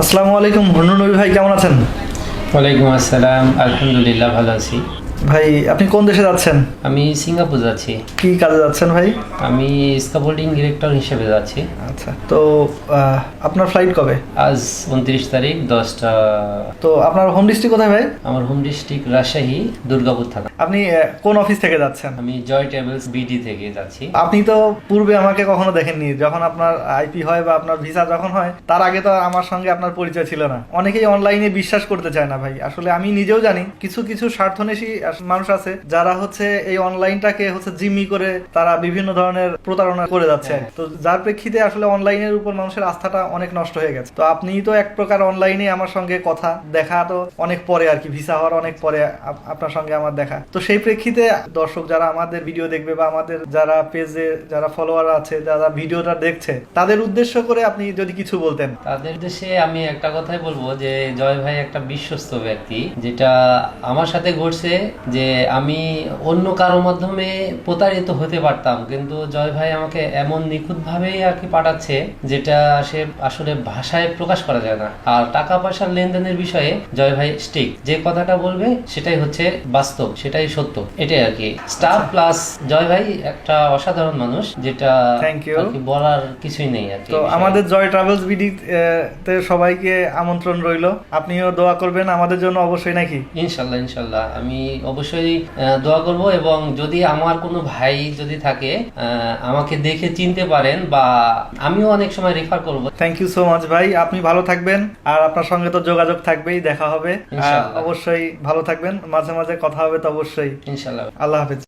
আসসালামু আলাইকুম নবী ভাই, কেমন আছেন? ওয়ালাইকুম আসসালাম, আলহামদুলিল্লাহ ভালো আছি। ভাই আপনি কোন দেশে যাচ্ছেন? আমি সিঙ্গাপুর যাচ্ছি। কি কাজে যাচ্ছেন ভাই? আমি স্কাফোল্ডিং ডিরেক্টর হিসেবে যাচ্ছি। আচ্ছা, তো আপনার ফ্লাইট কবে? আজ 29 তারিখ 10টা। তো আপনার হোম ডিস্ট্রিক্ট কোথায় ভাই? আমার হোম ডিস্ট্রিক্ট রাজশাহী, দুর্গাপুর থানা। আপনি কোন অফিস থেকে যাচ্ছেন? আমি জয় ট্রাভেলস বিডি থেকে যাচ্ছি। আপনি তো পূর্বে আমাকে কখনো দেখেননি, যখন আপনার আইপি হয় বা আপনার ভিসা যখন হয় তার আগে তো আমার সঙ্গে আপনার পরিচয় ছিল না। অনেকেই অনলাইনে বিশ্বাস করতে চায় না ভাই, আসলে আমি নিজেও জানি কিছু কিছু স্বার্থন্বেষী মানুষ আছে যারা হচ্ছে এই অনলাইনটাকে হচ্ছে জিম্মি করে তারা বিভিন্ন ধরনের প্রতারণা করে যাচ্ছে। তো যার প্রেক্ষিতে আসলে অনলাইনের উপর মানুষের আস্থাটা অনেক নষ্ট হয়ে গেছে। তো আপনি তো এক প্রকার অনলাইনে আমার সঙ্গে কথা দেখা তো অনেক পরে আর কি, ভিসা হওয়ার অনেক পরে আপনার সঙ্গে আমার দেখা। তো সেই প্রেক্ষিতে দর্শক যারা আমাদের ভিডিও দেখবে বা আমাদের যারা পেজে যারা ফলোয়ার আছে, যারা ভিডিওটা দেখছে, তাদের উদ্দেশ্য করে আপনি যদি কিছু বলতেন। তাদের দেশে আমি একটা কথাই বলবো যে জয় ভাই একটা বিশ্বস্ত ব্যক্তি। যেটা আমার সাথে ঘটছে যে আমি অন্য কারো মাধ্যমে প্রতারিত হতে পারতাম, কিন্তু জয় ভাই আমাকে এমন নিখুঁতভাবেই আর কি পাঠাচ্ছে যেটা সে আসলে ভাষায় প্রকাশ করা যায় না। আর টাকা পয়সার লেনদেনের বিষয়ে জয় ভাই স্ট্রিক্ট, যে কথাটা বলবে সেটাই হচ্ছে বাস্তব, সেটাই সত্য, এটাই আর কি। স্টাফ প্লাস জয় ভাই একটা অসাধারণ মানুষ, যেটা থ্যাংক ইউ। আর কি বলার কিছুই নেই আর কি। তো আমাদের জয় ট্রাভেলস বিডি তে সবাইকে আমন্ত্রণ রইল, আপনিও দোয়া করবেন আমাদের জন্য অবশ্যই, নাকি? ইনশাল্লাহ ইনশাল্লাহ, আমি অবশ্যই দোয়া করব। এবং যদি আমার কোনো ভাই যদি থাকে আমাকে দেখে চিনতে পারেন, বা আমিও অনেক সময় রেফার করব। থ্যাংক ইউ সো মাচ ভাই, আপনি ভালো থাকবেন। আর আপনার সঙ্গে তো যোগাযোগ থাকবেই, দেখা হবে। ইনশাআল্লাহ। অবশ্যই ভালো থাকবেন, মাঝে মাঝে কথা হবে তো অবশ্যই। ইনশাল্লাহ। আল্লাহ হাফেজ।